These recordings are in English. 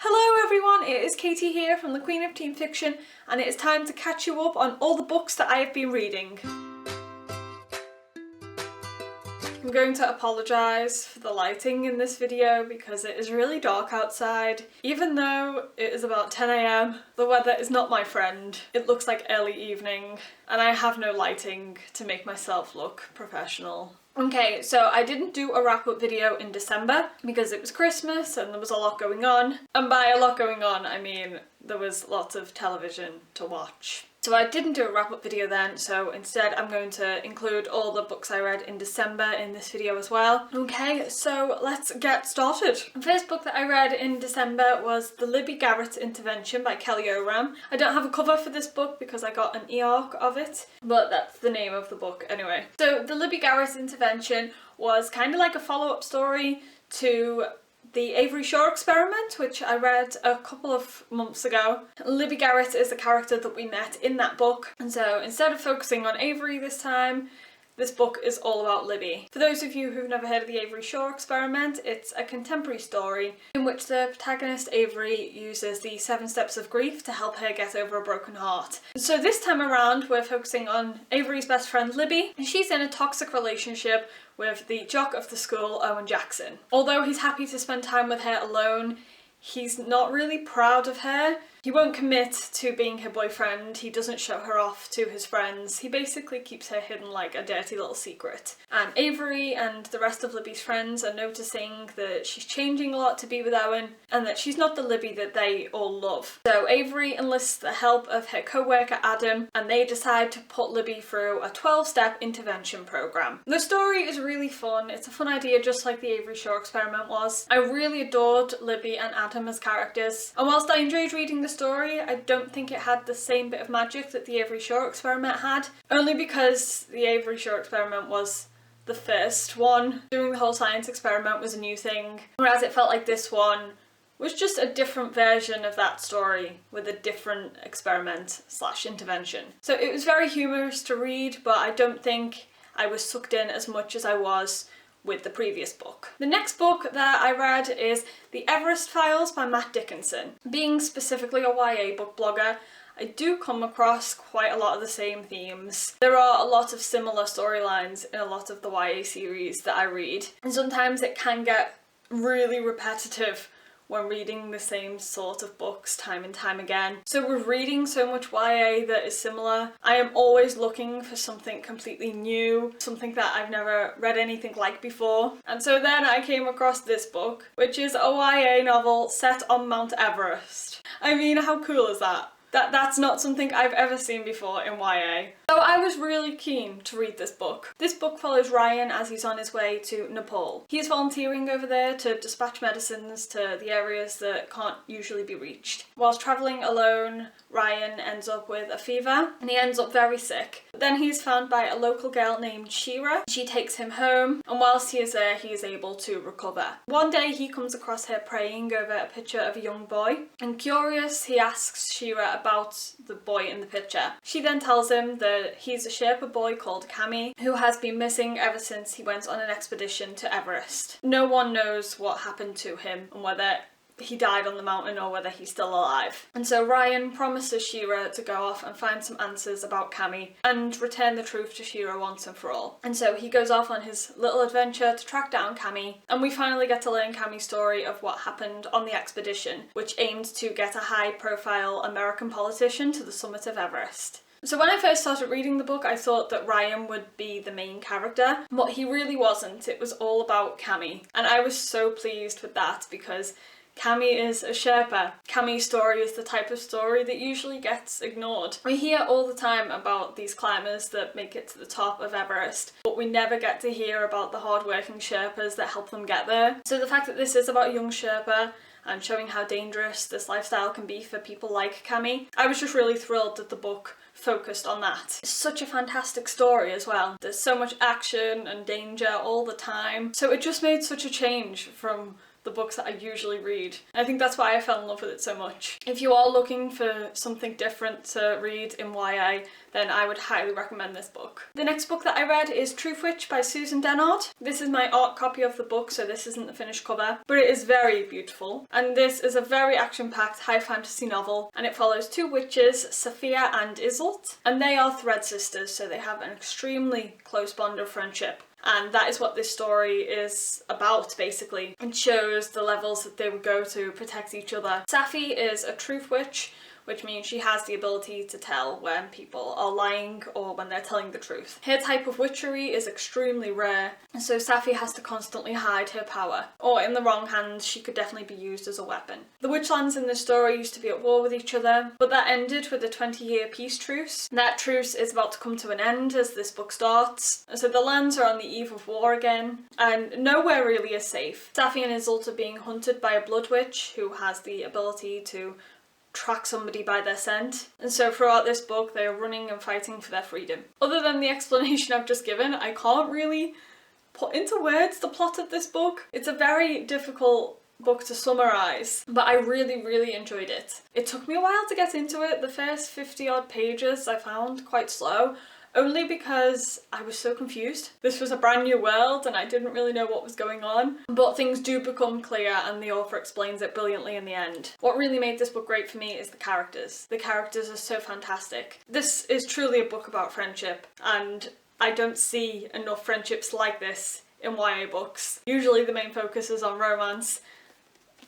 Hello everyone, it is Katie here from the Queen of Teen Fiction, and it is time to catch you up on all the books that I have been reading. I'm going to apologise for the lighting in this video because it is really dark outside. Even though it is about 10 AM, the weather is not my friend. It looks like early evening and I have no lighting to make myself look professional. Okay, so I didn't do a wrap-up video in December because it was Christmas and there was a lot going on. And by a lot going on, I mean there was lots of television to watch. So I didn't do a wrap-up video then, so instead I'm going to include all the books I read in December in this video as well. Okay, so let's get started. The first book that I read in December was The Libby Garrett Intervention by Kelly Oram. I don't have a cover for this book because I got an e-arc of it, but that's the name of the book anyway. So The Libby Garrett Intervention was kind of like a follow-up story to the Avery Shore Experiment, which I read a couple of months ago. Libby Garrett is the character that we met in that book, and so instead of focusing on Avery this time, this book is all about Libby. For those of you who've never heard of the Avery Shore Experiment, it's a contemporary story in which the protagonist Avery uses the 7 steps of grief to help her get over a broken heart. So this time around we're focusing on Avery's best friend Libby, and she's in a toxic relationship with the jock of the school, Owen Jackson. Although he's happy to spend time with her alone, he's not really proud of her. He won't commit to being her boyfriend, he doesn't show her off to his friends, he basically keeps her hidden like a dirty little secret. And Avery and the rest of Libby's friends are noticing that she's changing a lot to be with Owen, and that she's not the Libby that they all love. So Avery enlists the help of her co-worker Adam, and they decide to put Libby through a 12-step intervention program. The story is really fun, it's a fun idea just like the Avery Shore Experiment was. I really adored Libby and Adam as characters, and whilst I enjoyed reading the story, I don't think it had the same bit of magic that the Avery Shore Experiment had, only because the Avery Shore Experiment was the first one. Doing the whole science experiment was a new thing, whereas it felt like this one was just a different version of that story with a different experiment / intervention. So it was very humorous to read, but I don't think I was sucked in as much as I was with the previous book. The next book that I read is The Everest Files by Matt Dickinson. Being specifically a YA book blogger, I do come across quite a lot of the same themes. There are a lot of similar storylines in a lot of the YA series that I read, and sometimes it can get really repetitive when reading the same sort of books time and time again. So with reading so much YA that is similar, I am always looking for something completely new, something that I've never read anything like before. And so then I came across this book, which is a YA novel set on Mount Everest. I mean, how cool is that? That's not something I've ever seen before in YA. So I was really keen to read this book. This book follows Ryan as he's on his way to Nepal. He is volunteering over there to dispatch medicines to the areas that can't usually be reached. Whilst travelling alone, Ryan ends up with a fever and he ends up very sick. Then he's found by a local girl named Shira. She takes him home, and whilst he is there, he is able to recover. One day he comes across her praying over a picture of a young boy, and curious, he asks Shira about the boy in the picture. She then tells him that he's a Sherpa boy called Kami, who has been missing ever since he went on an expedition to Everest. No one knows what happened to him and whether he died on the mountain or whether he's still alive. And so Ryan promises Shira to go off and find some answers about Kami and return the truth to Shira once and for all. And so he goes off on his little adventure to track down Kami, and we finally get to learn Kami's story of what happened on the expedition, which aimed to get a high-profile American politician to the summit of Everest. So when I first started reading the book, I thought that Ryan would be the main character, but he really wasn't. It was all about Kami, and I was so pleased with that because Kami is a Sherpa. Kami's story is the type of story that usually gets ignored. We hear all the time about these climbers that make it to the top of Everest, but we never get to hear about the hard-working Sherpas that help them get there. So the fact that this is about a young Sherpa and showing how dangerous this lifestyle can be for people like Kami, I was just really thrilled that the book focused on that. It's such a fantastic story as well. There's so much action and danger all the time. So it just made such a change from the books that I usually read. I think that's why I fell in love with it so much. If you are looking for something different to read in YA, then I would highly recommend this book. The next book that I read is Truthwitch by Susan Dennard. This is my art copy of the book, so this isn't the finished cover, but it is very beautiful. And this is a very action-packed high fantasy novel, and it follows two witches, Sophia and Iseult, and they are thread sisters, so they have an extremely close bond of friendship. And that is what this story is about, basically. It shows the levels that they would go to protect each other. Safi is a truth witch, which means she has the ability to tell when people are lying or when they're telling the truth. Her type of witchery is extremely rare, so Safi has to constantly hide her power, or in the wrong hands she could definitely be used as a weapon. The witchlands in this story used to be at war with each other, but that ended with a 20-year peace truce. That truce is about to come to an end as this book starts, so the lands are on the eve of war again, and nowhere really is safe. Safi and Iseult are being hunted by a blood witch who has the ability to track somebody by their scent, and so throughout this book they are running and fighting for their freedom. Other than the explanation I've just given, I can't really put into words the plot of this book. It's a very difficult book to summarise, but I really enjoyed it. It took me a while to get into it. The first 50 odd pages I found quite slow, only because I was so confused. This was a brand new world and I didn't really know what was going on, but things do become clear and the author explains it brilliantly in the end. What really made this book great for me is the characters. The characters are so fantastic. This is truly a book about friendship, and I don't see enough friendships like this in YA books. Usually the main focus is on romance.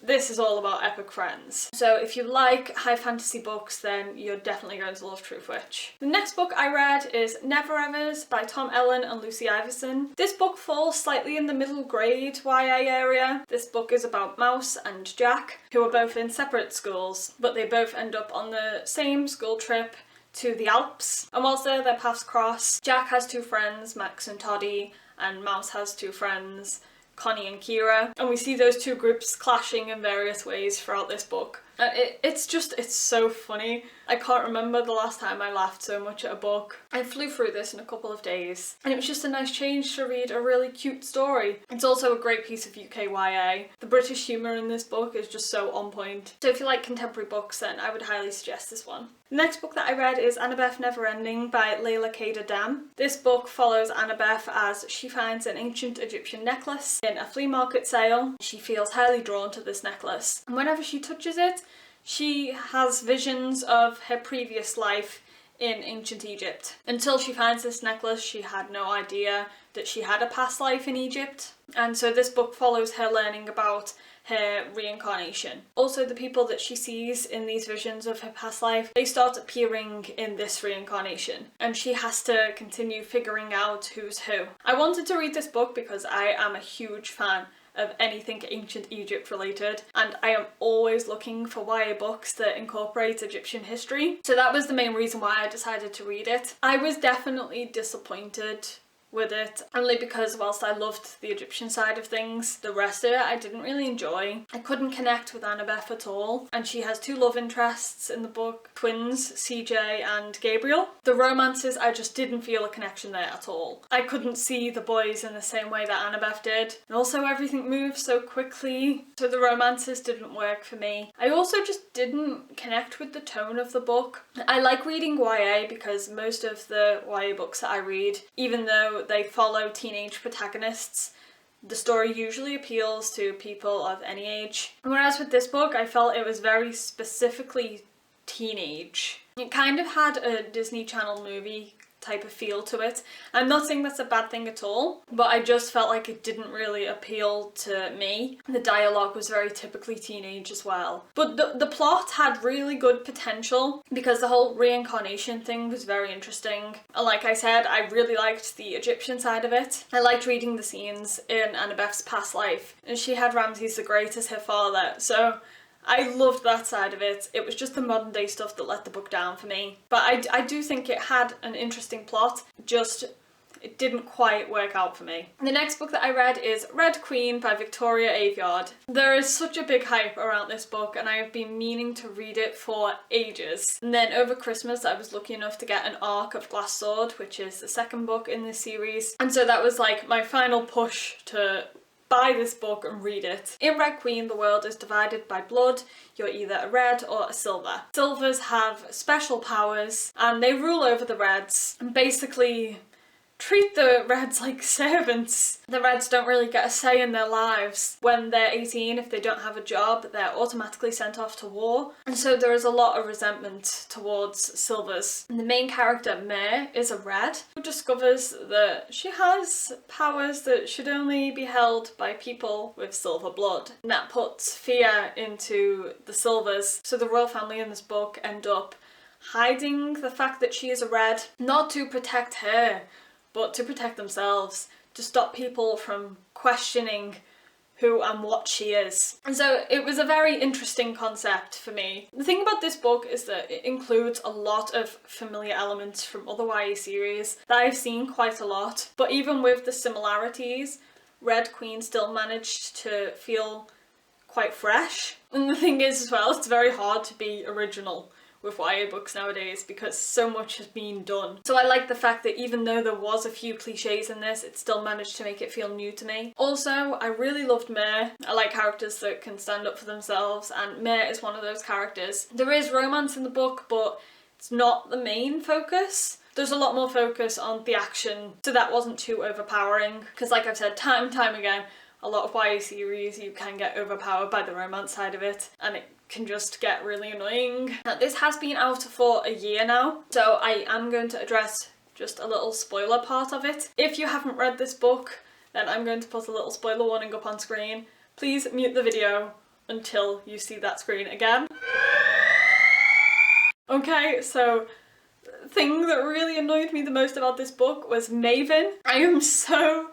This is all about epic friends. So if you like high fantasy books, then you're definitely going to love Truthwitch. The next book I read is Never Evers by Tom Ellen and Lucy Iverson. This book falls slightly in the middle grade YA area. This book is about Mouse and Jack, who are both in separate schools, but they both end up on the same school trip to the Alps. And whilst there, their paths cross. Jack has two friends, Max and Toddy, and Mouse has two friends, Connie and Kira, and we see those two groups clashing in various ways throughout this book. It's so funny. I can't remember the last time I laughed so much at a book. I flew through this in a couple of days, and it was just a nice change to read a really cute story. It's also a great piece of UK YA. The British humour in this book is just so on point. So if you like contemporary books, then I would highly suggest this one. The next book that I read is Annabeth Neverending by Layla Kader Dam. This book follows Annabeth as she finds an ancient Egyptian necklace in a flea market sale. She feels highly drawn to this necklace, and whenever she touches it, she has visions of her previous life in ancient Egypt. Until she finds this necklace, she had no idea that she had a past life in Egypt, and so this book follows her learning about her reincarnation. Also, the people that she sees in these visions of her past life, they start appearing in this reincarnation, and she has to continue figuring out who's who. I wanted to read this book because I am a huge fan of anything ancient Egypt related, and I am always looking for YA books that incorporate Egyptian history, so that was the main reason why I decided to read it. I was definitely disappointed with it, only because whilst I loved the Egyptian side of things, the rest of it I didn't really enjoy. I couldn't connect with Annabeth at all, and she has two love interests in the book, twins, CJ and Gabriel. The romances, I just didn't feel a connection there at all. I couldn't see the boys in the same way that Annabeth did, and also everything moves so quickly, so the romances didn't work for me. I also just didn't connect with the tone of the book. I like reading YA because most of the YA books that I read, even though they follow teenage protagonists, the story usually appeals to people of any age. Whereas with this book, I felt it was very specifically teenage. It kind of had a Disney Channel movie type of feel to it. I'm not saying that's a bad thing at all, but I just felt like it didn't really appeal to me. The dialogue was very typically teenage as well. But the plot had really good potential because the whole reincarnation thing was very interesting. And like I said, I really liked the Egyptian side of it. I liked reading the scenes in Annabeth's past life, and she had Ramses the Great as her father, so I loved that side of it. It was just the modern day stuff that let the book down for me. But I do think it had an interesting plot, just it didn't quite work out for me. The next book that I read is Red Queen by Victoria Aveyard. There is such a big hype around this book and I have been meaning to read it for ages. And then over Christmas I was lucky enough to get an arc of Glass Sword, which is the second book in this series. And so that was like my final push to buy this book and read it. In Red Queen, the world is divided by blood. You're either a red or a silver. Silvers have special powers and they rule over the reds and basically treat the reds like servants. The reds don't really get a say in their lives. When they're 18, if they don't have a job, they're automatically sent off to war. And so there is a lot of resentment towards silvers. And the main character, Mare, is a red who discovers that she has powers that should only be held by people with silver blood. And that puts fear into the silvers. So the royal family in this book end up hiding the fact that she is a red, not to protect her, but to protect themselves, to stop people from questioning who and what she is. And so it was a very interesting concept for me. The thing about this book is that it includes a lot of familiar elements from other YA series that I've seen quite a lot, but even with the similarities, Red Queen still managed to feel quite fresh. And the thing is as well, it's very hard to be original with YA books nowadays because so much has been done. So I like the fact that even though there was a few cliches in this, it still managed to make it feel new to me. Also, I really loved Mare. I like characters that can stand up for themselves, and Mare is one of those characters. There is romance in the book, but it's not the main focus. There's a lot more focus on the action, so that wasn't too overpowering. Because like I've said time and time again, a lot of YA series you can get overpowered by the romance side of it, and it can just get really annoying. Now, this has been out for a year now, so I am going to address just a little spoiler part of it. If you haven't read this book, then I'm going to put a little spoiler warning up on screen. Please mute the video until you see that screen again. Okay, so the thing that really annoyed me the most about this book was Maven. I am so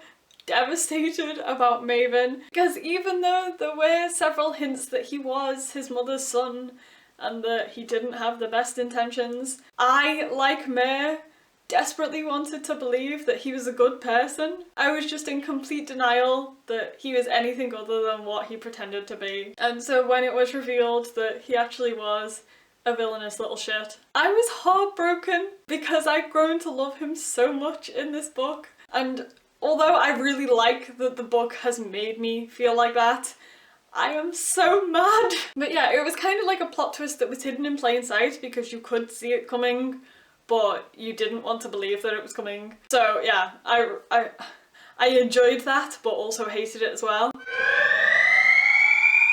devastated about Maven, because even though there were several hints that he was his mother's son and that he didn't have the best intentions, I, like Mare, desperately wanted to believe that he was a good person. I was just in complete denial that he was anything other than what he pretended to be. And so when it was revealed that he actually was a villainous little shit, I was heartbroken because I'd grown to love him so much in this book. And although I really like that the book has made me feel like that, I am so mad. But yeah, it was kind of like a plot twist that was hidden in plain sight because you could see it coming, but you didn't want to believe that it was coming. So yeah, I enjoyed that, but also hated it as well.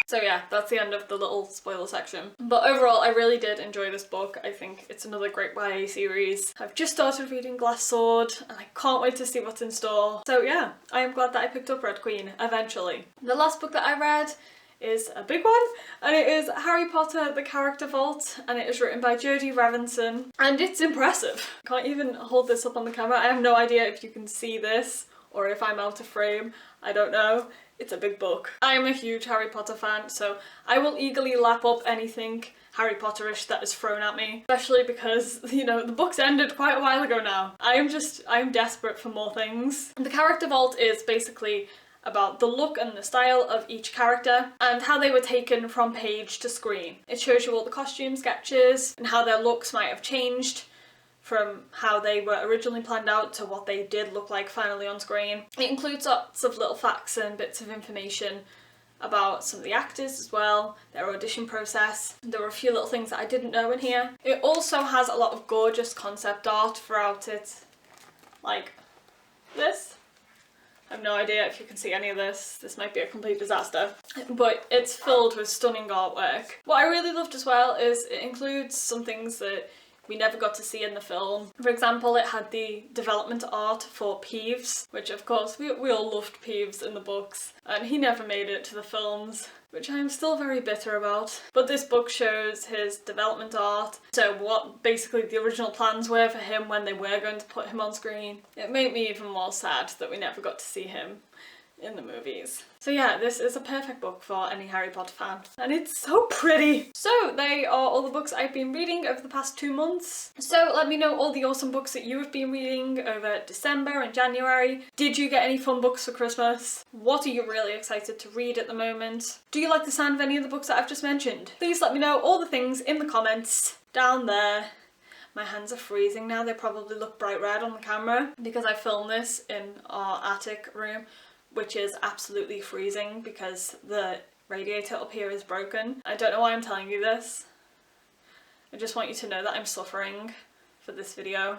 So yeah, that's the end of the little spoiler section. But overall, I really did enjoy this book. I think it's another great YA series. I've just started reading Glass Sword and I can't wait to see what's in store. So yeah, I am glad that I picked up Red Queen eventually. The last book that I read is a big one, and it is Harry Potter The Character Vault, and it is written by Jodie Revenson, and it's impressive. I can't even hold this up on the camera. I have no idea if you can see this or if I'm out of frame. I don't know. It's a big book. I am a huge Harry Potter fan, so I will eagerly lap up anything Harry Potterish that is thrown at me, especially because, you know, the book's ended quite a while ago now. I'm desperate for more things. The Character Vault is basically about the look and the style of each character and how they were taken from page to screen. It shows you all the costume sketches and how their looks might have changed from how they were originally planned out to what they did look like finally on screen. It includes lots of little facts and bits of information about some of the actors as well, their audition process. There were a few little things that I didn't know in here. It also has a lot of gorgeous concept art throughout it, like this. I have no idea if you can see any of this. This might be a complete disaster. But it's filled with stunning artwork. What I really loved as well is it includes some things that we never got to see in the film. For example, it had the development art for Peeves, which of course we all loved Peeves in the books, and he never made it to the films, which I'm still very bitter about. But this book shows his development art, so what basically the original plans were for him when they were going to put him on screen. It made me even more sad that we never got to see him in the movies. So yeah, this is a perfect book for any Harry Potter fan. And it's so pretty! So they are all the books I've been reading over the past 2 months. So let me know all the awesome books that you have been reading over December and January. Did you get any fun books for Christmas? What are you really excited to read at the moment? Do you like the sound of any of the books that I've just mentioned? Please let me know all the things in the comments down there. My hands are freezing now. They probably look bright red on the camera because I filmed this in our attic room which is absolutely freezing because the radiator up here is broken. I don't know why I'm telling you this. I just want you to know that I'm suffering for this video.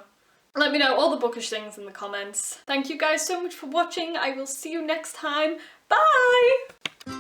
Let me know all the bookish things in the comments. Thank you guys so much for watching. I will see you next time. Bye!